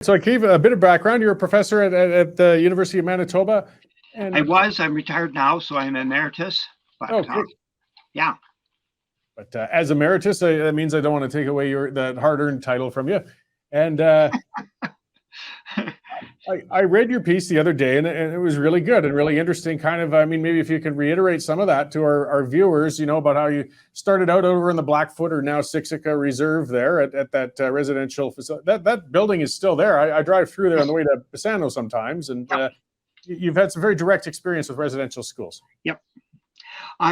So I gave a bit of background. You're a professor at the University of Manitoba, I and was. I'm retired now, so I'm emeritus. But okay. yeah. But as emeritus, that means I don't want to take away that hard-earned title from you. And I read your piece the other day, and it was really good and really interesting. Kind of, I mean, maybe if you could reiterate some of that to our viewers, about how you started out over in the Blackfoot, or now Siksika Reserve there at that residential facility. That building is still there. I drive through there on the way to Pisano sometimes, and Yep. You've had some very direct experience with residential schools. Yep. In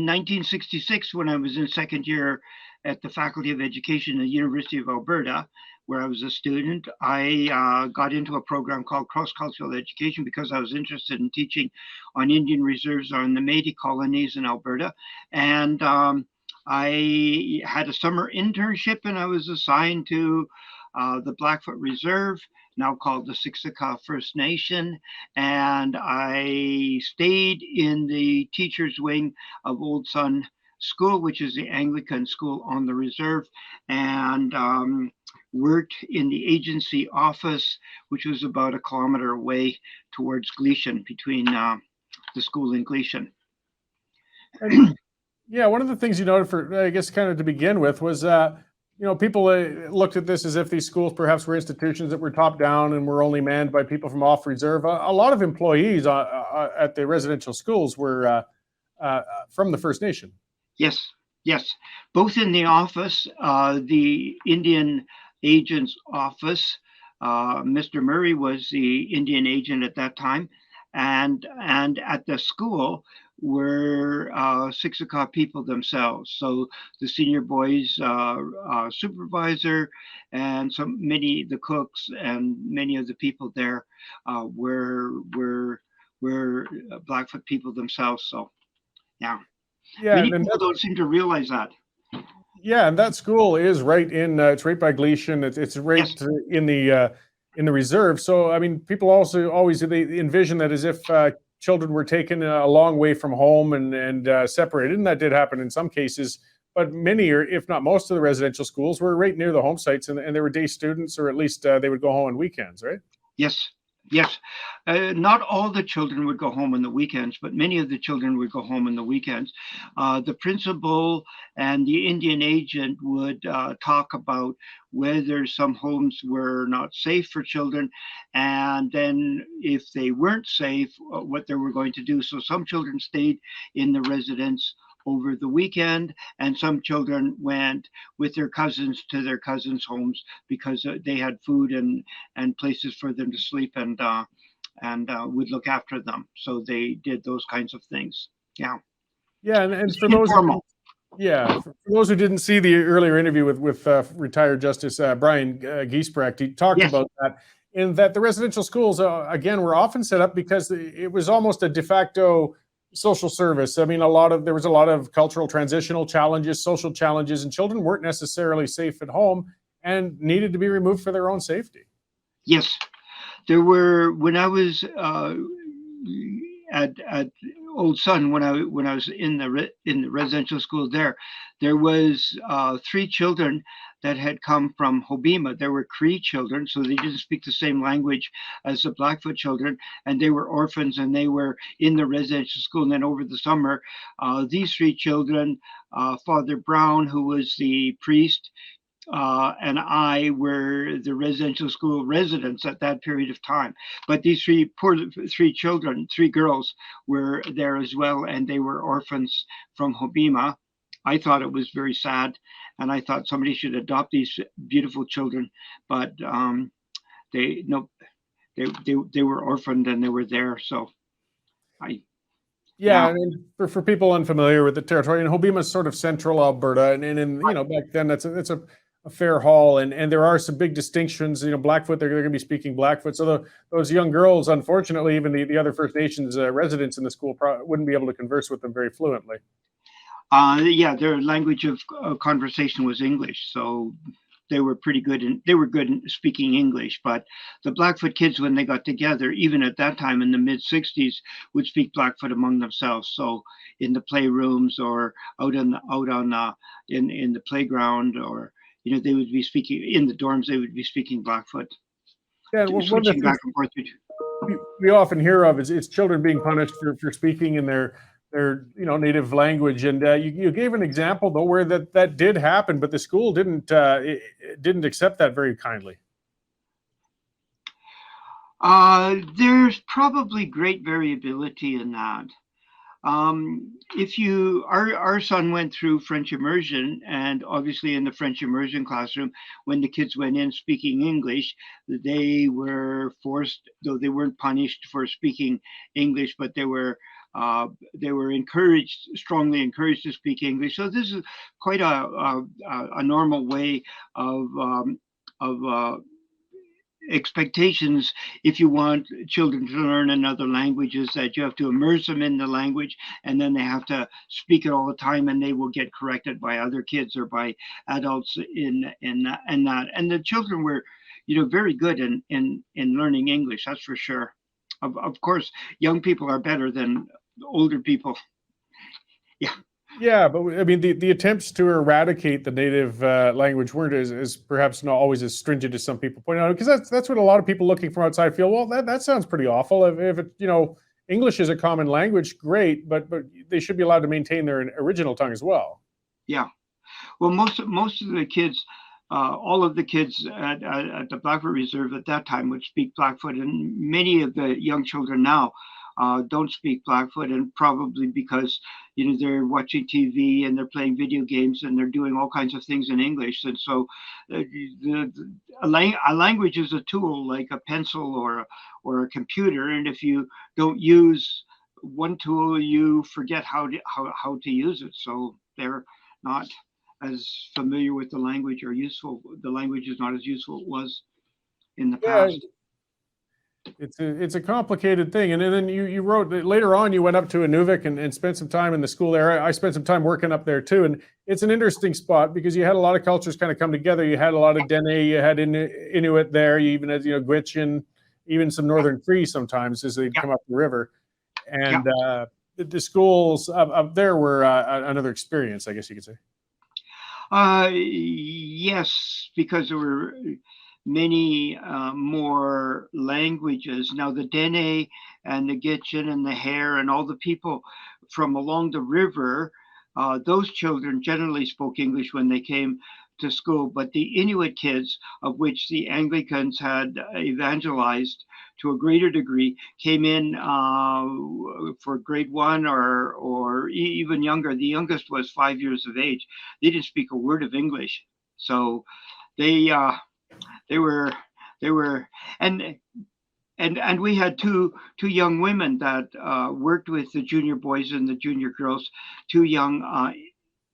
1966, when I was in second year at the Faculty of Education at the University of Alberta, where I was a student, I got into a program called Cross-Cultural Education because I was interested in teaching on Indian reserves on the Métis colonies in Alberta. And I had a summer internship, and I was assigned to the Blackfoot Reserve, now called the Siksika First Nation, and I stayed in the teacher's wing of Old Sun School, which is the Anglican school on the reserve, and worked in the agency office, which was about a kilometer away towards Gleason, between the school and Gleason. Yeah, one of the things you noted, for I guess kind of to begin with, was people looked at this as if these schools perhaps were institutions that were top down and were only manned by people from off reserve. A lot of employees at the residential schools were from the First Nation. Yes, both in the office, the Indian agent's office. Mr. Murray was the Indian agent at that time, and at the school were Siksika people themselves. So the senior boys supervisor and the cooks and many of the people there were Blackfoot people themselves. So yeah, many people don't seem to realize that. Yeah, and that school is right in. It's right by Gleason. It's right in the reserve. So I mean, people also always they envision that as if children were taken a long way from home and separated, and that did happen in some cases. But many, or if not most, of the residential schools were right near the home sites, and they were day students, or at least they would go home on weekends, right? Yes. Not all the children would go home on the weekends, but many of the children would go home on the weekends. The principal and the Indian agent would talk about whether some homes were not safe for children, and then if they weren't safe, what they were going to do. So some children stayed in the residence over the weekend, and some children went with their cousins to their cousins' homes because they had food and places for them to sleep, and would look after them. So they did those kinds of things. Yeah, and for those for those who didn't see the earlier interview with retired Justice Brian Giesbrecht, he talked about that, in that the residential schools again were often set up because it was almost a de facto social service. I mean, there was a lot of cultural transitional challenges, social challenges, and children weren't necessarily safe at home and needed to be removed for their own safety. Yes, there were. When I was at Old Sun, when I was in the residential school there was 3 children that had come from Hobbema. There were Cree children, so they didn't speak the same language as the Blackfoot children, and they were orphans, and they were in the residential school. And then over the summer, these 3 children, Father Brown, who was the priest, and I were the residential school residents at that period of time. But these 3 children, 3 girls, were there as well, and they were orphans from Hobbema. I thought it was very sad, and I thought somebody should adopt these beautiful children, but they were orphaned and they were there. So I mean, for people unfamiliar with the territory, and Hobbema is sort of central Alberta, and back then that's a fair haul, and there are some big distinctions. Blackfoot, they're going to be speaking Blackfoot, so those young girls, unfortunately, even the other First Nations residents in the school wouldn't be able to converse with them very fluently. Their language of conversation was English, so they were pretty good, and they were good in speaking English. But the Blackfoot kids, when they got together, even at that time in the mid '60s, would speak Blackfoot among themselves. So in the playrooms, or out in the playground, or they would be speaking in the dorms. They would be speaking Blackfoot, Yeah, one of the switching things back and forth. we often hear of is children being punished for speaking in their native language. And you gave an example though where that did happen, but the school it didn't accept that very kindly. There's probably great variability in that. Our son went through French immersion, and obviously in the French immersion classroom, when the kids went in speaking English, they were forced, though they weren't punished for speaking English, but they were strongly encouraged to speak English. So this is quite a normal way of expectations. If you want children to learn another language, is that you have to immerse them in the language, and then they have to speak it all the time, and they will get corrected by other kids or by adults in that. And the children were very good in learning English, that's for sure. Of course, young people are better than older people. Yeah, but I mean, the attempts to eradicate the native language weren't as perhaps not always as stringent as some people point out, because that's what a lot of people looking from outside feel. Well, that sounds pretty awful. If it, English is a common language, great, but they should be allowed to maintain their original tongue as well. Yeah, well, most of the kids, all of the kids at the Blackfoot Reserve at that time would speak Blackfoot, and many of the young children now don't speak Blackfoot, and probably because they're watching TV and they're playing video games and they're doing all kinds of things in English. And so a language is a tool like a pencil or a computer, and if you don't use one tool, you forget how to use it. So they're not as familiar with the language or useful. The language is not as useful as it was in the past. It's a complicated thing. And then you wrote that later on you went up to Inuvik and spent some time in the school there. I spent some time working up there too. And it's an interesting spot because you had a lot of cultures kind of come together. You had a lot of Dene, you had Inuit there, you even had, Gwich'in, even some Northern Cree sometimes as they'd come up the river. And the schools up there were another experience, I guess you could say. Yes, because there were many more languages. Now the Dene and the Gitchin and the Hare and all the people from along the river, those children generally spoke English when they came to school, but the Inuit kids, of which the Anglicans had evangelized to a greater degree, came in for grade 1 or even younger. The youngest was 5 years of age. They didn't speak a word of English, so they were and we had two young women that worked with the junior boys and the junior girls, two young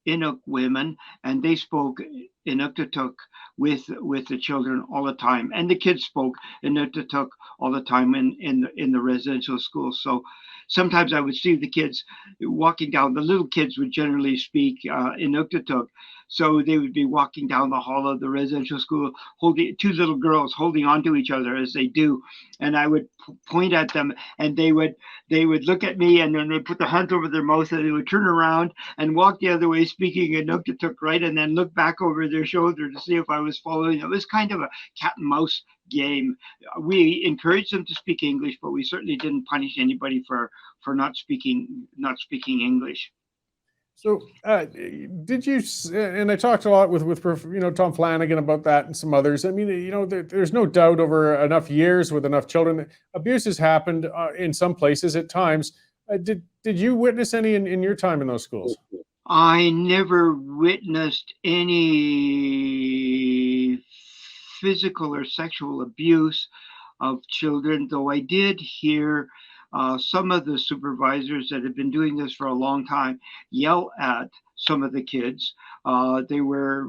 Inuk women, and they spoke Inuktitut with the children all the time, and the kids spoke Inuktitut all the time in the residential school. So sometimes I would see the kids walking down. The little kids would generally speak Inuktitut, so they would be walking down the hall of the residential school, holding two little girls holding onto each other as they do, and I would point at them, and they would look at me, and then they'd put their hands over their mouth, and they would turn around and walk the other way, speaking Inuktitut, right, and then look back over their shoulder to see if I was following. It was kind of a cat and mouse game. We encouraged them to speak English, but we certainly didn't punish anybody for not speaking English. So, did you? And I talked a lot with Tom Flanagan about that and some others. I mean, there's no doubt over enough years with enough children, abuse has happened in some places at times. Did you witness any in your time in those schools? I never witnessed any physical or sexual abuse of children, though I did hear some of the supervisors that have been doing this for a long time yell at some of the kids. They were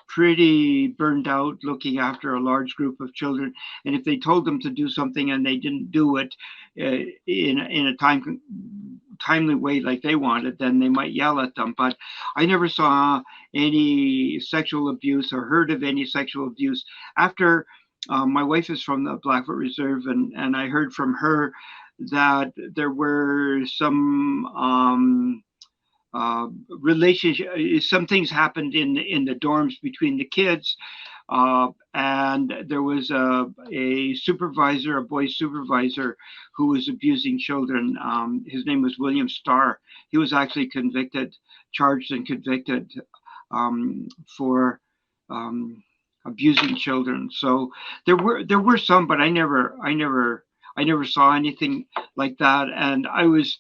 pretty burned out looking after a large group of children, and if they told them to do something and they didn't do it in a timely way like they wanted, then they might yell at them. But I never saw any sexual abuse or heard of any sexual abuse. After my wife is from the Blackfoot Reserve, and I heard from her that there were some relationship. Some things happened in the dorms between the kids, and there was a supervisor, a boy supervisor, who was abusing children. His name was William Starr. He was actually charged and convicted for abusing children. So there were some, but I never saw anything like that. And I was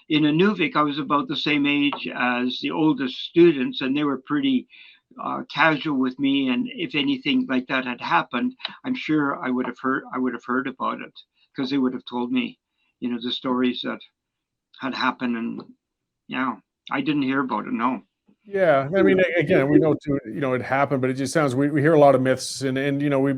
in Inuvik. I was about the same age as the oldest students, and they were pretty casual with me. And if anything like that had happened, I'm sure I would have heard about it, because they would have told me, the stories that had happened. And yeah, I didn't hear about it. No. Yeah, I mean, again, we know too, it happened, but it just sounds we hear a lot of myths, and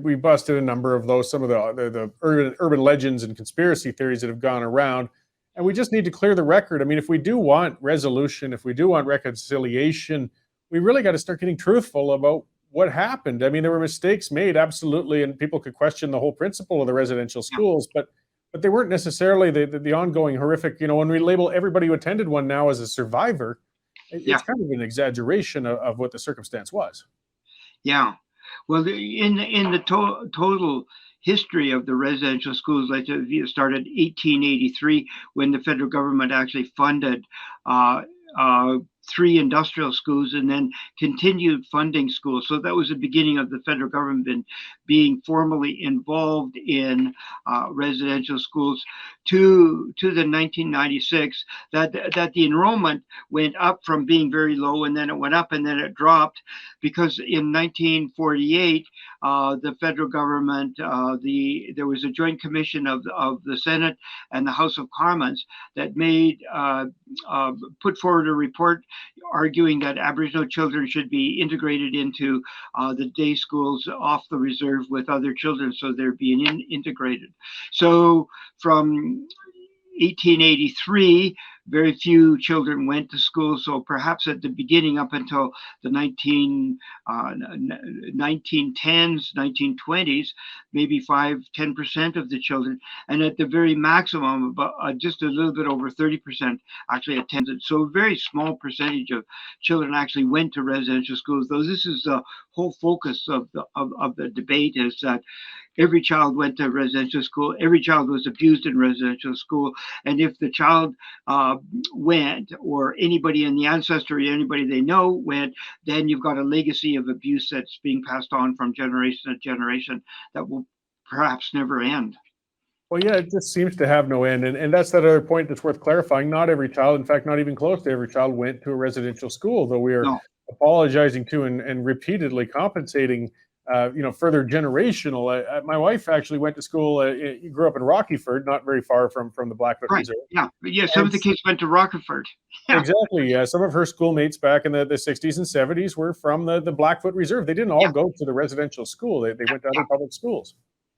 we busted a number of those, some of the urban legends and conspiracy theories that have gone around, and we just need to clear the record. I mean, if we do want resolution, if we do want reconciliation, we really got to start getting truthful about what happened. I mean, there were mistakes made, absolutely, and people could question the whole principle of the residential schools, but they weren't necessarily the ongoing horrific. When we label everybody who attended one now as a survivor, Yeah. it's kind of an exaggeration of what the circumstance was. Yeah. Well, in the total history of the residential schools, like it started 1883, when the federal government actually funded uh, 3 industrial schools, and then continued funding schools. So that was the beginning of the federal government being formally involved in residential schools, to the 1996, that the enrollment went up from being very low, and then it went up, and then it dropped, because in 1948 the federal government, there was a joint commission of the Senate and the House of Commons that put forward a report arguing that Aboriginal children should be integrated into the day schools off the reserve with other children, so they're being integrated. So from 1883, very few children went to school. So perhaps at the beginning, up until the 1910s, 1920s, maybe 5-10% of the children. And at the very maximum, about just a little bit over 30% actually attended. So a very small percentage of children actually went to residential schools, though this is the whole focus of the debate, is that every child went to residential school, every child was abused in residential school, and if the child went, or anybody in the ancestry, anybody they know went, then you've got a legacy of abuse that's being passed on from generation to generation that will perhaps never end. Well, yeah, it just seems to have no end. And that's that other point that's worth clarifying. Not every child, in fact, not even close to every child, went to a residential school, though we are No. apologizing to and repeatedly compensating, further generational. My wife actually went to school, grew up in Rockyford, not very far from the Blackfoot Right. Reserve. Yeah. Some of the kids went to Rockyford. Yeah. Exactly. Yeah. Some of her schoolmates back in the 60s and 70s were from the Blackfoot Reserve. They didn't all go to the residential school. They went to other public schools.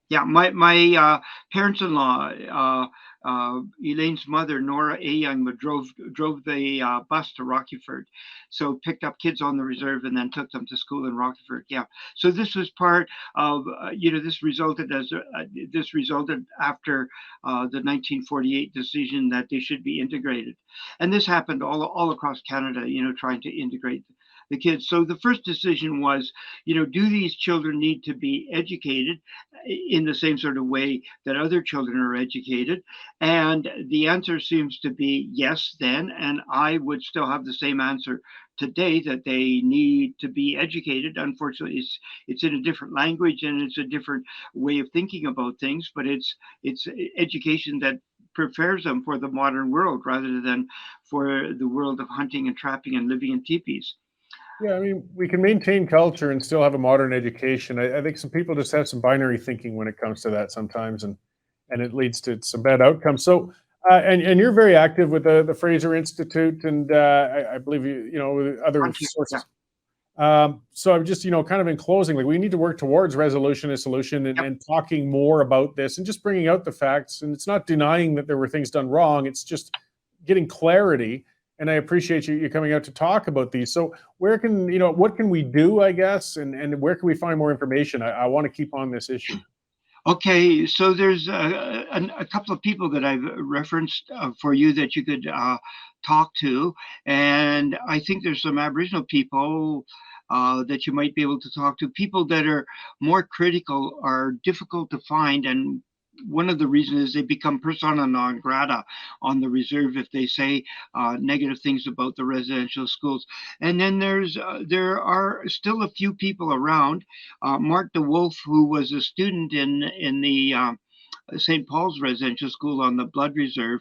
Yeah, my parents-in-law, Elaine's mother, Nora A. Young, drove the bus to Rockyford, so picked up kids on the reserve and then took them to school in Rockyford. Yeah, so this was part of this resulted after the 1948 decision that they should be integrated, and this happened all across Canada. Trying to integrate the kids. So the first decision was, do these children need to be educated in the same sort of way that other children are educated? And the answer seems to be yes then, and I would still have the same answer today, that they need to be educated. Unfortunately, it's in a different language, and it's a different way of thinking about things, but it's education that prepares them for the modern world rather than for the world of hunting and trapping and living in teepees. Yeah, I mean, we can maintain culture and still have a modern education. I think some people just have some binary thinking when it comes to that sometimes, and it leads to some bad outcomes. So, and you're very active with the Fraser Institute, and I believe with other sources. So I'm just kind of in closing, like, we need to work towards resolution and solution, and talking more about this, and just bringing out the facts. And it's not denying that there were things done wrong. It's just getting clarity. And I appreciate you coming out to talk about these. So where what can we do, I guess, and where can we find more information? I want to keep on this issue. Okay, so there's a couple of people that I've referenced for you that you could talk to, and I think there's some Aboriginal people that you might be able to talk to. People that are more critical are difficult to find, and one of the reasons is they become persona non grata on the reserve if they say negative things about the residential schools. And then there are still a few people around. Mark DeWolf, who was a student in the St. Paul's residential school on the Blood Reserve,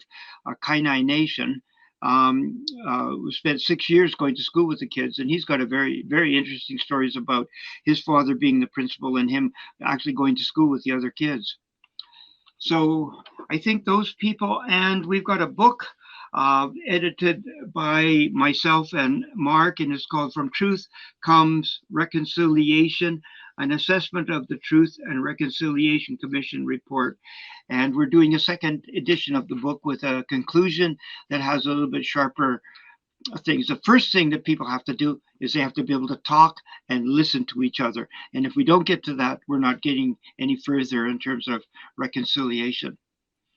Kainai Nation, spent 6 years going to school with the kids, and he's got a very interesting stories about his father being the principal and him actually going to school with the other kids. So I think those people, and we've got a book edited by myself and Mark, and it's called From Truth Comes Reconciliation, an assessment of the Truth and Reconciliation Commission report. And we're doing a second edition of the book with a conclusion that has a little bit sharper things. The first thing that people have to do is they have to be able to talk and listen to each other. And if we don't get to that, we're not getting any further in terms of reconciliation.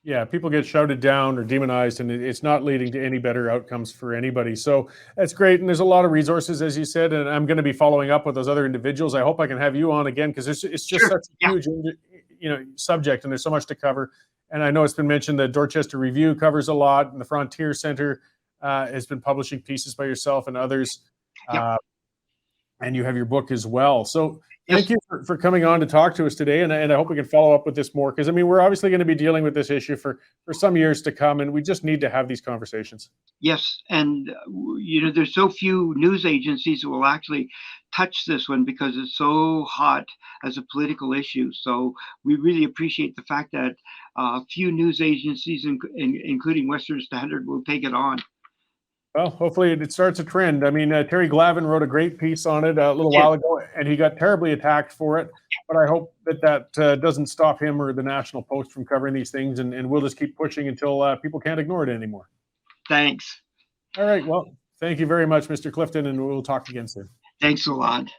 Yeah, people get shouted down or demonized, and it's not leading to any better outcomes for anybody. So that's great, and there's a lot of resources, as you said, and I'm going to be following up with those other individuals. I hope I can have you on again because it's just Sure. such a huge, subject, and there's so much to cover. And I know it's been mentioned that Dorchester Review covers a lot, and the Frontier Center has been publishing pieces by yourself and others, Yeah. and you have your book as well. So Yes. thank you for coming on to talk to us today, and I hope we can follow up with this more because I mean we're obviously going to be dealing with this issue for some years to come, and we just need to have these conversations. Yes, and there's so few news agencies that will actually touch this one because it's so hot as a political issue. So we really appreciate the fact that few news agencies, including Western Standard, will take it on. Well, hopefully it starts a trend. I mean, Terry Glavin wrote a great piece on it a little while ago, and he got terribly attacked for it. But I hope that doesn't stop him or the National Post from covering these things, and we'll just keep pushing until people can't ignore it anymore. Thanks. All right. Well, thank you very much, Mr. Clifton, and we'll talk again soon. Thanks a lot.